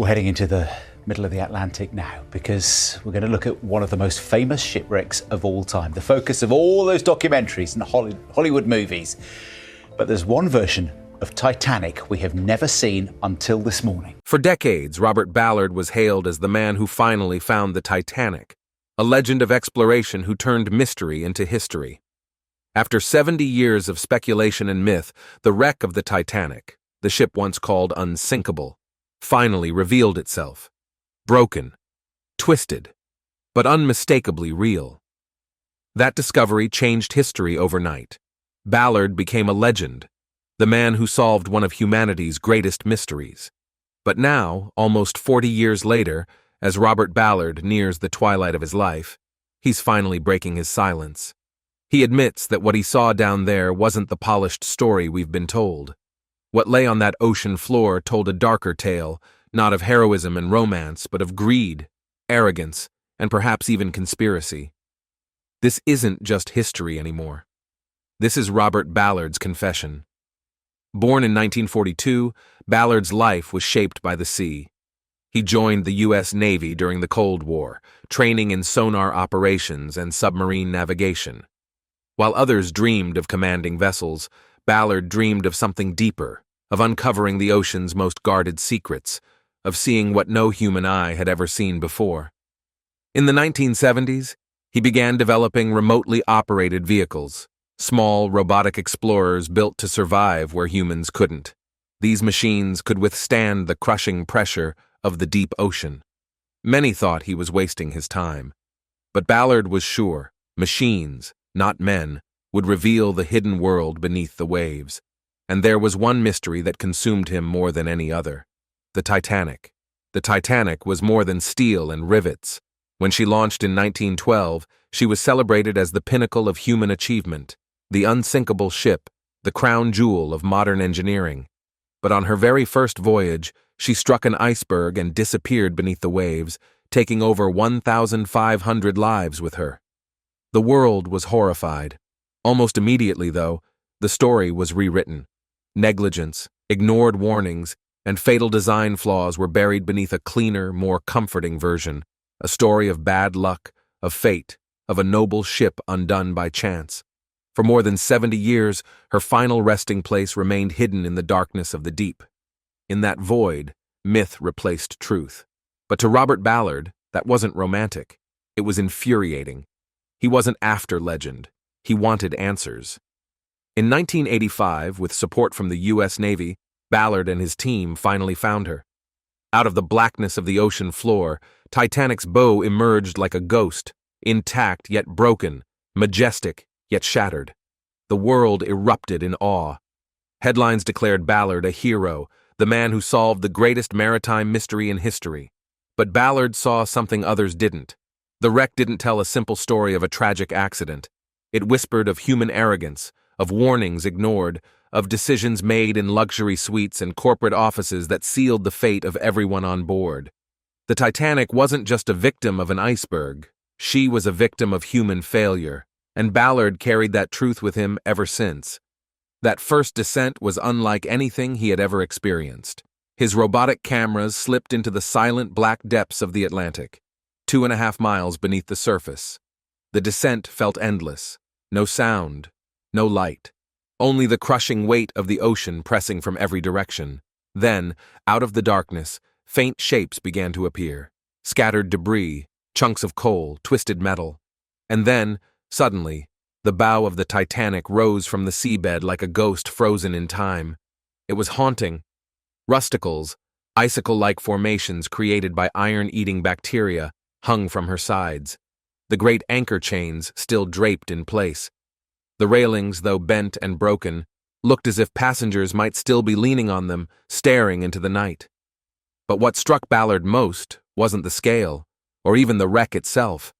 We're heading into the middle of the Atlantic now because we're going to look at one of the most famous shipwrecks of all time, the focus of all those documentaries and Hollywood movies. But there's one version of Titanic we have never seen until this morning. For decades, Robert Ballard was hailed as the man who finally found the Titanic, a legend of exploration who turned mystery into history. After 70 years of speculation and myth, the wreck of the Titanic, the ship once called unsinkable, finally revealed itself. Broken, twisted, but unmistakably real. That discovery changed history overnight. Ballard became a legend, the man who solved one of humanity's greatest mysteries. But now, almost 40 years later, as Robert Ballard nears the twilight of his life, he's finally breaking his silence. He admits that what he saw down there wasn't the polished story we've been told. What lay on that ocean floor told a darker tale, not of heroism and romance, but of greed, arrogance, and perhaps even conspiracy. This isn't just history anymore. This is Robert Ballard's confession. Born in 1942, Ballard's life was shaped by the sea. He joined the U.S. Navy during the Cold War, training in sonar operations and submarine navigation. While others dreamed of commanding vessels, Ballard dreamed of something deeper, of uncovering the ocean's most guarded secrets, of seeing what no human eye had ever seen before. In the 1970s, he began developing remotely operated vehicles, small robotic explorers built to survive where humans couldn't. These machines could withstand the crushing pressure of the deep ocean. Many thought he was wasting his time. But Ballard was sure machines, not men, would reveal the hidden world beneath the waves. And there was one mystery that consumed him more than any other: the Titanic. The Titanic was more than steel and rivets. When she launched in 1912, she was celebrated as the pinnacle of human achievement, the unsinkable ship, the crown jewel of modern engineering. But on her very first voyage, she struck an iceberg and disappeared beneath the waves, taking over 1,500 lives with her. The world was horrified. Almost immediately, though, the story was rewritten. Negligence, ignored warnings, and fatal design flaws were buried beneath a cleaner, more comforting version, a story of bad luck, of fate, of a noble ship undone by chance. For more than 70 years, her final resting place remained hidden in the darkness of the deep. In that void, myth replaced truth. But to Robert Ballard, that wasn't romantic. It was infuriating. He wasn't after legend. He wanted answers. In 1985, with support from the U.S. Navy, Ballard and his team finally found her. Out of the blackness of the ocean floor, Titanic's bow emerged like a ghost, intact yet broken, majestic yet shattered. The world erupted in awe. Headlines declared Ballard a hero, the man who solved the greatest maritime mystery in history. But Ballard saw something others didn't. The wreck didn't tell a simple story of a tragic accident. It whispered of human arrogance, of warnings ignored, of decisions made in luxury suites and corporate offices that sealed the fate of everyone on board. The Titanic wasn't just a victim of an iceberg. She was a victim of human failure, and Ballard carried that truth with him ever since. That first descent was unlike anything he had ever experienced. His robotic cameras slipped into the silent black depths of the Atlantic, 2.5 miles beneath the surface. The descent felt endless. No sound, no light. Only the crushing weight of the ocean pressing from every direction. Then, out of the darkness, faint shapes began to appear. Scattered debris, chunks of coal, twisted metal. And then, suddenly, the bow of the Titanic rose from the seabed like a ghost frozen in time. It was haunting. Rusticles, icicle-like formations created by iron-eating bacteria, hung from her sides. The great anchor chains still draped in place. The railings, though bent and broken, looked as if passengers might still be leaning on them, staring into the night. But what struck Ballard most wasn't the scale, or even the wreck itself.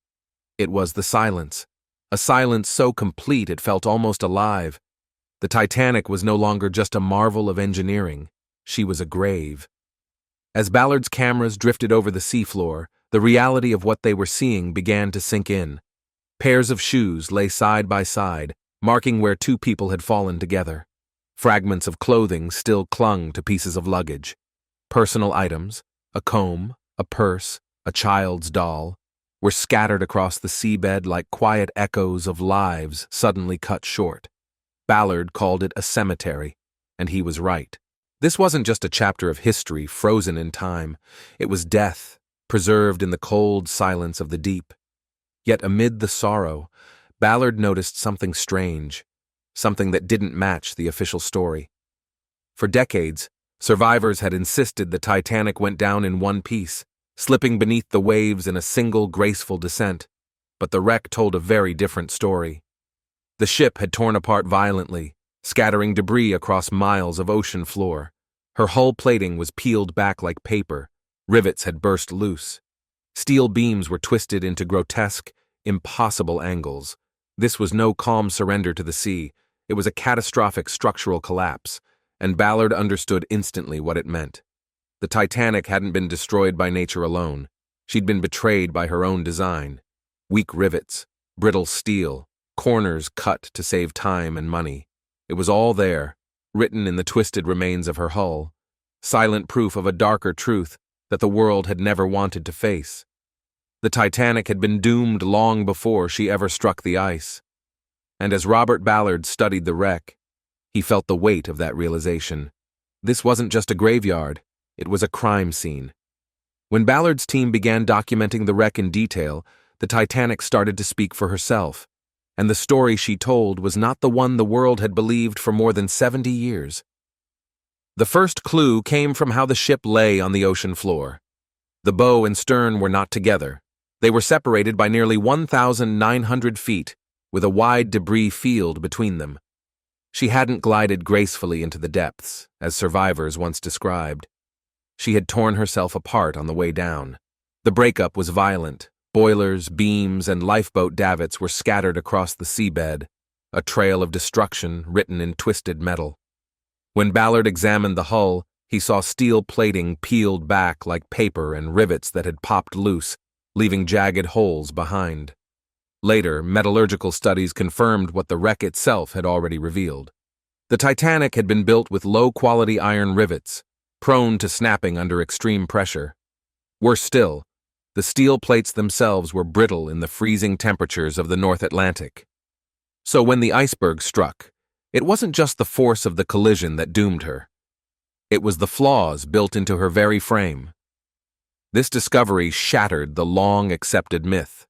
It was the silence. A silence so complete it felt almost alive. The Titanic was no longer just a marvel of engineering. She was a grave. As Ballard's cameras drifted over the seafloor, the reality of what they were seeing began to sink in. Pairs of shoes lay side by side, marking where two people had fallen together. Fragments of clothing still clung to pieces of luggage. Personal items, A comb, a purse, a child's doll, were scattered across the seabed like quiet echoes of lives suddenly cut short. Ballard called it a cemetery, and he was right. This wasn't just a chapter of history frozen in time. It was death, preserved in the cold silence of the deep. Yet amid the sorrow, Ballard noticed something strange, something that didn't match the official story. For decades, survivors had insisted the Titanic went down in one piece, slipping beneath the waves in a single graceful descent. But the wreck told a very different story. The ship had torn apart violently, scattering debris across miles of ocean floor. Her hull plating was peeled back like paper. Rivets had burst loose. Steel beams were twisted into grotesque, impossible angles. This was no calm surrender to the sea. It was a catastrophic structural collapse, and Ballard understood instantly what it meant. The Titanic hadn't been destroyed by nature alone. She'd been betrayed by her own design. Weak rivets, brittle steel, corners cut to save time and money. It was all there, written in the twisted remains of her hull, silent proof of a darker truth that the world had never wanted to face. The Titanic had been doomed long before she ever struck the ice. And as Robert Ballard studied the wreck, he felt the weight of that realization. This wasn't just a graveyard, it was a crime scene. When Ballard's team began documenting the wreck in detail, the Titanic started to speak for herself, and the story she told was not the one the world had believed for more than 70 years. The first clue came from how the ship lay on the ocean floor. The bow and stern were not together. They were separated by nearly 1,900 feet, with a wide debris field between them. She hadn't glided gracefully into the depths, as survivors once described. She had torn herself apart on the way down. The breakup was violent. Boilers, beams, and lifeboat davits were scattered across the seabed, a trail of destruction written in twisted metal. When Ballard examined the hull, he saw steel plating peeled back like paper and rivets that had popped loose, leaving jagged holes behind. Later, metallurgical studies confirmed what the wreck itself had already revealed. The Titanic had been built with low-quality iron rivets, prone to snapping under extreme pressure. Worse still, the steel plates themselves were brittle in the freezing temperatures of the North Atlantic. So when the iceberg struck, it wasn't just the force of the collision that doomed her. It was the flaws built into her very frame. This discovery shattered the long-accepted myth.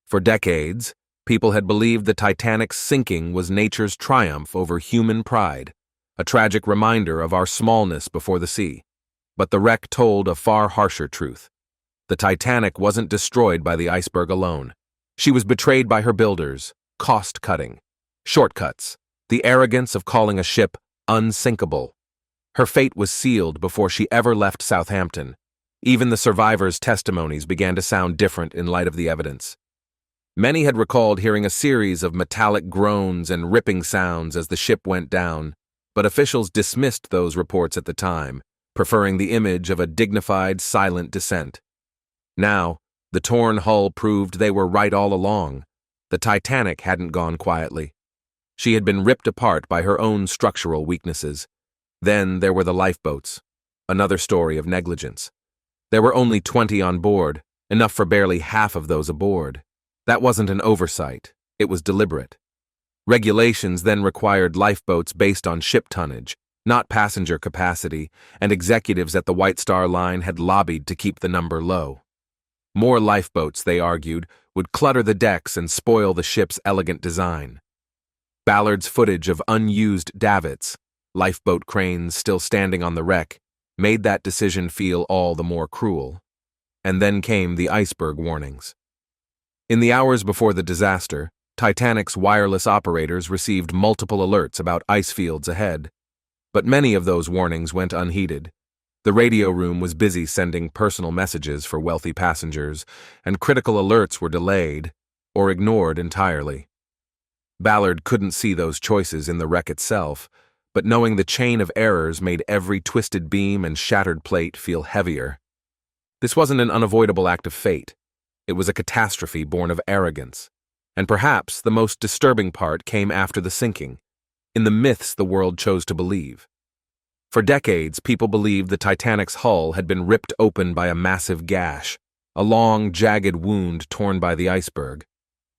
For decades, people had believed the Titanic's sinking was nature's triumph over human pride, a tragic reminder of our smallness before the sea. But the wreck told a far harsher truth. The Titanic wasn't destroyed by the iceberg alone. She was betrayed by her builders, cost-cutting, shortcuts, the arrogance of calling a ship unsinkable. Her fate was sealed before she ever left Southampton. Even the survivors' testimonies began to sound different in light of the evidence. Many had recalled hearing a series of metallic groans and ripping sounds as the ship went down, but officials dismissed those reports at the time, preferring the image of a dignified, silent descent. Now, the torn hull proved they were right all along. The Titanic hadn't gone quietly. She had been ripped apart by her own structural weaknesses. Then there were the lifeboats, another story of negligence. There were only 20 on board, enough for barely half of those aboard. That wasn't an oversight, it was deliberate. Regulations then required lifeboats based on ship tonnage, not passenger capacity, and executives at the White Star Line had lobbied to keep the number low. More lifeboats, they argued, would clutter the decks and spoil the ship's elegant design. Ballard's footage of unused davits, lifeboat cranes still standing on the wreck, made that decision feel all the more cruel. And then came the iceberg warnings. In the hours before the disaster, Titanic's wireless operators received multiple alerts about ice fields ahead. But many of those warnings went unheeded. The radio room was busy sending personal messages for wealthy passengers, and critical alerts were delayed or ignored entirely. Ballard couldn't see those choices in the wreck itself, but knowing the chain of errors made every twisted beam and shattered plate feel heavier. This wasn't an unavoidable act of fate. It was a catastrophe born of arrogance. And perhaps the most disturbing part came after the sinking, in the myths the world chose to believe. For decades, people believed the Titanic's hull had been ripped open by a massive gash, a long, jagged wound torn by the iceberg.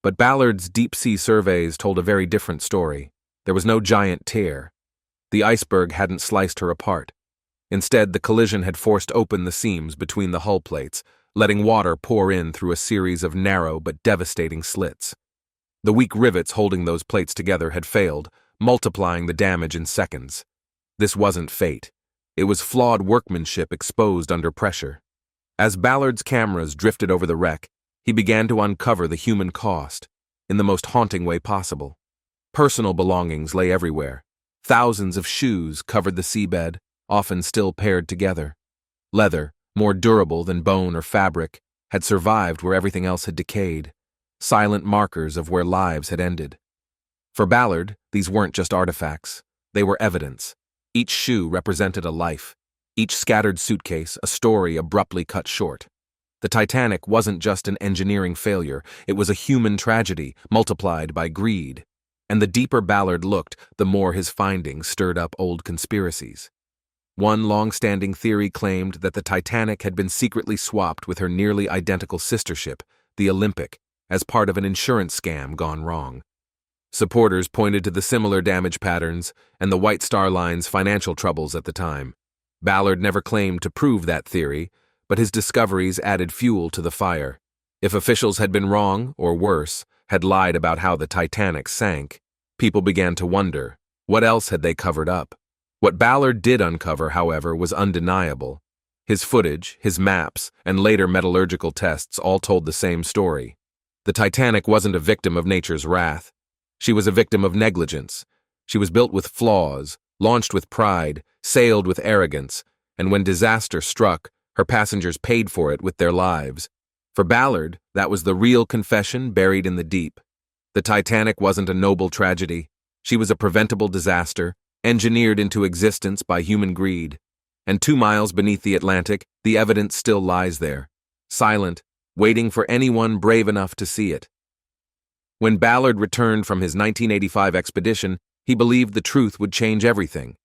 But Ballard's deep-sea surveys told a very different story. There was no giant tear. The iceberg hadn't sliced her apart. Instead, the collision had forced open the seams between the hull plates, letting water pour in through a series of narrow but devastating slits. The weak rivets holding those plates together had failed, multiplying the damage in seconds. This wasn't fate. It was flawed workmanship exposed under pressure. As Ballard's cameras drifted over the wreck, he began to uncover the human cost, in the most haunting way possible. Personal belongings lay everywhere. Thousands of shoes covered the seabed, often still paired together. Leather, more durable than bone or fabric, had survived where everything else had decayed, silent markers of where lives had ended. For Ballard, these weren't just artifacts. They were evidence. Each shoe represented a life. Each scattered suitcase, a story abruptly cut short. The Titanic wasn't just an engineering failure, it was a human tragedy, multiplied by greed. And the deeper Ballard looked, the more his findings stirred up old conspiracies. One long-standing theory claimed that the Titanic had been secretly swapped with her nearly identical sister ship, the Olympic, as part of an insurance scam gone wrong. Supporters pointed to the similar damage patterns and the White Star Line's financial troubles at the time. Ballard never claimed to prove that theory, but his discoveries added fuel to the fire. If officials had been wrong, or worse, had lied about how the Titanic sank, people began to wonder, what else had they covered up? What Ballard did uncover, however, was undeniable. His footage, his maps, and later metallurgical tests all told the same story. The Titanic wasn't a victim of nature's wrath. She was a victim of negligence. She was built with flaws, launched with pride, sailed with arrogance, and when disaster struck, her passengers paid for it with their lives. For Ballard, that was the real confession buried in the deep. The Titanic wasn't a noble tragedy. She was a preventable disaster, engineered into existence by human greed. And 2 miles beneath the Atlantic, the evidence still lies there, silent, waiting for anyone brave enough to see it. When Ballard returned from his 1985 expedition, he believed the truth would change everything.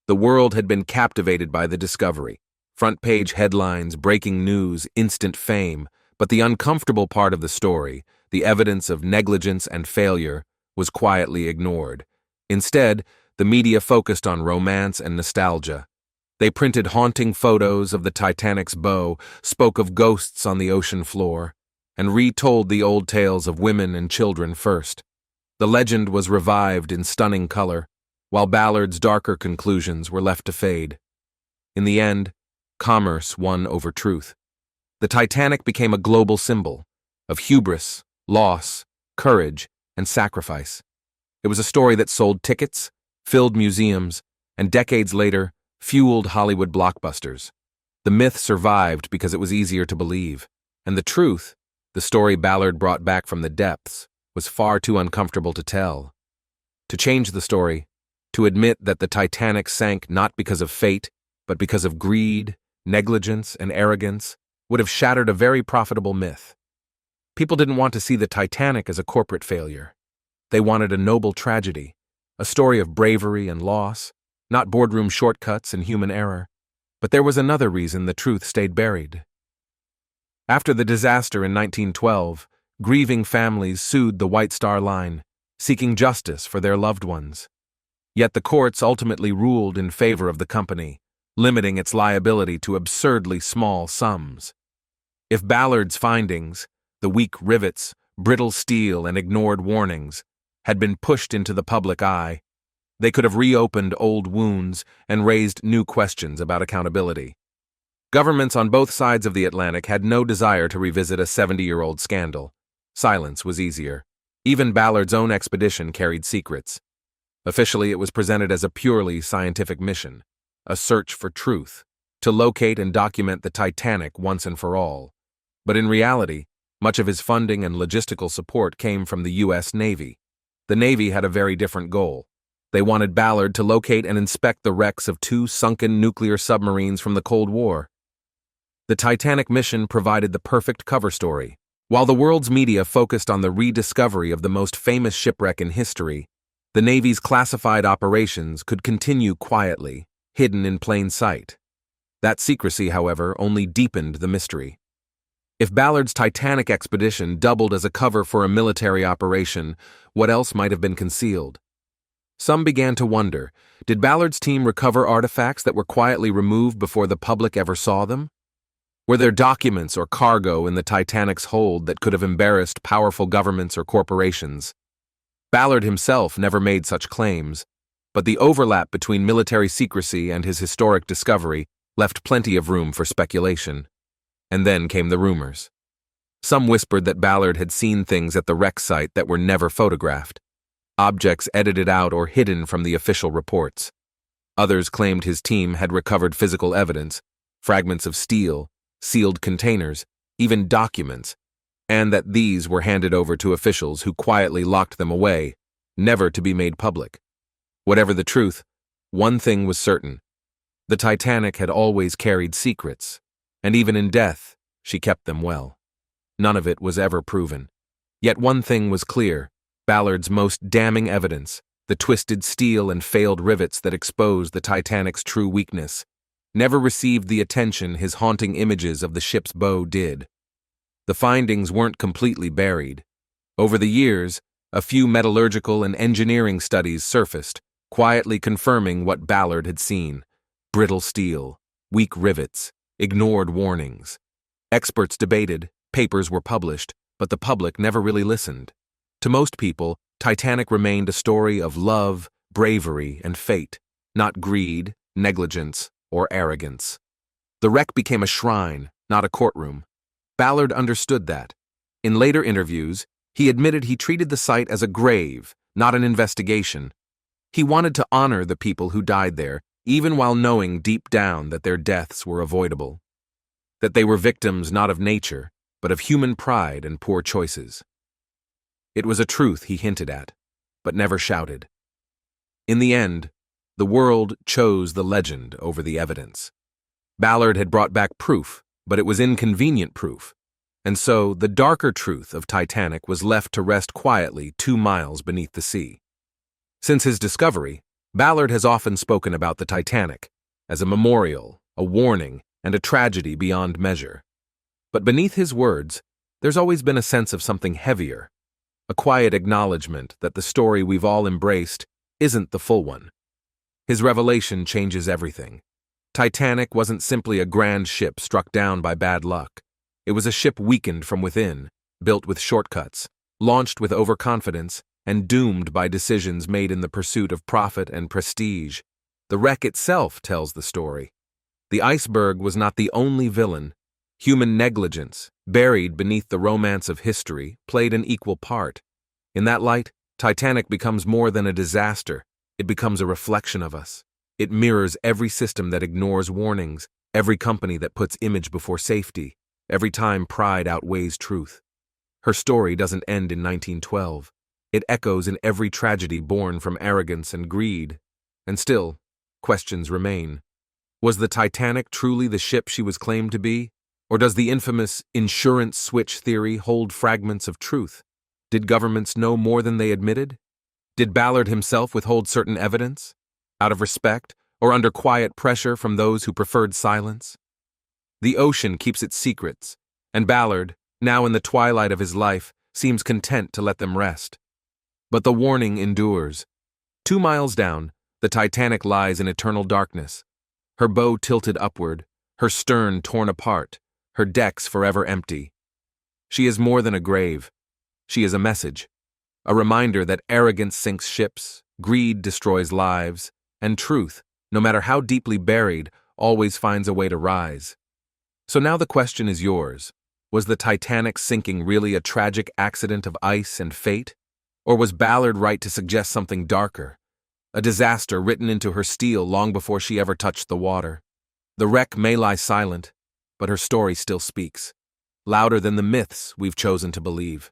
The world had been captivated by the discovery. Front-page headlines, breaking news, instant fame. But the uncomfortable part of the story, the evidence of negligence and failure, was quietly ignored. Instead, the media focused on romance and nostalgia. They printed haunting photos of the Titanic's bow, spoke of ghosts on the ocean floor, and retold the old tales of women and children first. The legend was revived in stunning color, while Ballard's darker conclusions were left to fade. In the end, commerce won over truth. The Titanic became a global symbol of hubris, loss, courage, and sacrifice. It was a story that sold tickets, filled museums, and decades later, fueled Hollywood blockbusters. The myth survived because it was easier to believe, and the truth, the story Ballard brought back from the depths, was far too uncomfortable to tell. To change the story, to admit that the Titanic sank not because of fate, but because of greed, negligence, and arrogance, would have shattered a very profitable myth. People didn't want to see the Titanic as a corporate failure. They wanted a noble tragedy, a story of bravery and loss, not boardroom shortcuts and human error. But there was another reason the truth stayed buried. After the disaster in 1912, grieving families sued the White Star Line, seeking justice for their loved ones. Yet the courts ultimately ruled in favor of the company, limiting its liability to absurdly small sums. If Ballard's findings, the weak rivets, brittle steel, and ignored warnings, had been pushed into the public eye, they could have reopened old wounds and raised new questions about accountability. Governments on both sides of the Atlantic had no desire to revisit a 70-year-old scandal. Silence was easier. Even Ballard's own expedition carried secrets. Officially, it was presented as a purely scientific mission, a search for truth, to locate and document the Titanic once and for all. But in reality, much of his funding and logistical support came from the U.S. Navy. The Navy had a very different goal. They wanted Ballard to locate and inspect the wrecks of 2 sunken nuclear submarines from the Cold War. The Titanic mission provided the perfect cover story. While the world's media focused on the rediscovery of the most famous shipwreck in history, the Navy's classified operations could continue quietly, hidden in plain sight. That secrecy, however, only deepened the mystery. If Ballard's Titanic expedition doubled as a cover for a military operation, what else might have been concealed? Some began to wonder, did Ballard's team recover artifacts that were quietly removed before the public ever saw them? Were there documents or cargo in the Titanic's hold that could have embarrassed powerful governments or corporations? Ballard himself never made such claims, but the overlap between military secrecy and his historic discovery left plenty of room for speculation. And then came the rumors. Some whispered that Ballard had seen things at the wreck site that were never photographed, objects edited out or hidden from the official reports. Others claimed his team had recovered physical evidence, fragments of steel, sealed containers, even documents, and that these were handed over to officials who quietly locked them away, never to be made public. Whatever the truth, one thing was certain. The Titanic had always carried secrets, and even in death, she kept them well. None of it was ever proven. Yet one thing was clear: Ballard's most damning evidence, the twisted steel and failed rivets that exposed the Titanic's true weakness, never received the attention his haunting images of the ship's bow did. The findings weren't completely buried. Over the years, a few metallurgical and engineering studies surfaced, quietly confirming what Ballard had seen: brittle steel, weak rivets, ignored warnings. Experts debated, papers were published, but the public never really listened. To most people, Titanic remained a story of love, bravery, and fate, not greed, negligence, or arrogance. The wreck became a shrine, not a courtroom. Ballard understood that. In later interviews, he admitted he treated the site as a grave, not an investigation. He wanted to honor the people who died there, even while knowing deep down that their deaths were avoidable. That they were victims not of nature, but of human pride and poor choices. It was a truth he hinted at, but never shouted. In the end, the world chose the legend over the evidence. Ballard had brought back proof, but it was inconvenient proof, and so the darker truth of Titanic was left to rest quietly 2 miles beneath the sea. Since his discovery, Ballard has often spoken about the Titanic as a memorial, a warning, and a tragedy beyond measure. But beneath his words, there's always been a sense of something heavier, a quiet acknowledgement that the story we've all embraced isn't the full one. His revelation changes everything. Titanic wasn't simply a grand ship struck down by bad luck. It was a ship weakened from within, built with shortcuts, launched with overconfidence, and doomed by decisions made in the pursuit of profit and prestige. The wreck itself tells the story. The iceberg was not the only villain. Human negligence, buried beneath the romance of history, played an equal part. In that light, Titanic becomes more than a disaster. It becomes a reflection of us. It mirrors every system that ignores warnings, every company that puts image before safety, every time pride outweighs truth. Her story doesn't end in 1912. It echoes in every tragedy born from arrogance and greed. And still, questions remain. Was the Titanic truly the ship she was claimed to be? Or does the infamous insurance switch theory hold fragments of truth? Did governments know more than they admitted? Did Ballard himself withhold certain evidence, out of respect or under quiet pressure from those who preferred silence? The ocean keeps its secrets, and Ballard, now in the twilight of his life, seems content to let them rest. But the warning endures. 2 miles down, the Titanic lies in eternal darkness, her bow tilted upward, her stern torn apart, her decks forever empty. She is more than a grave. She is a message, a reminder that arrogance sinks ships, greed destroys lives, and truth, no matter how deeply buried, always finds a way to rise. So now the question is yours. Was the Titanic sinking really a tragic accident of ice and fate? Or was Ballard right to suggest something darker? A disaster written into her steel long before she ever touched the water. The wreck may lie silent, but her story still speaks, louder than the myths we've chosen to believe.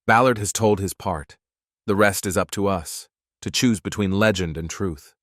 Ballard has told his part. The rest is up to us, to choose between legend and truth.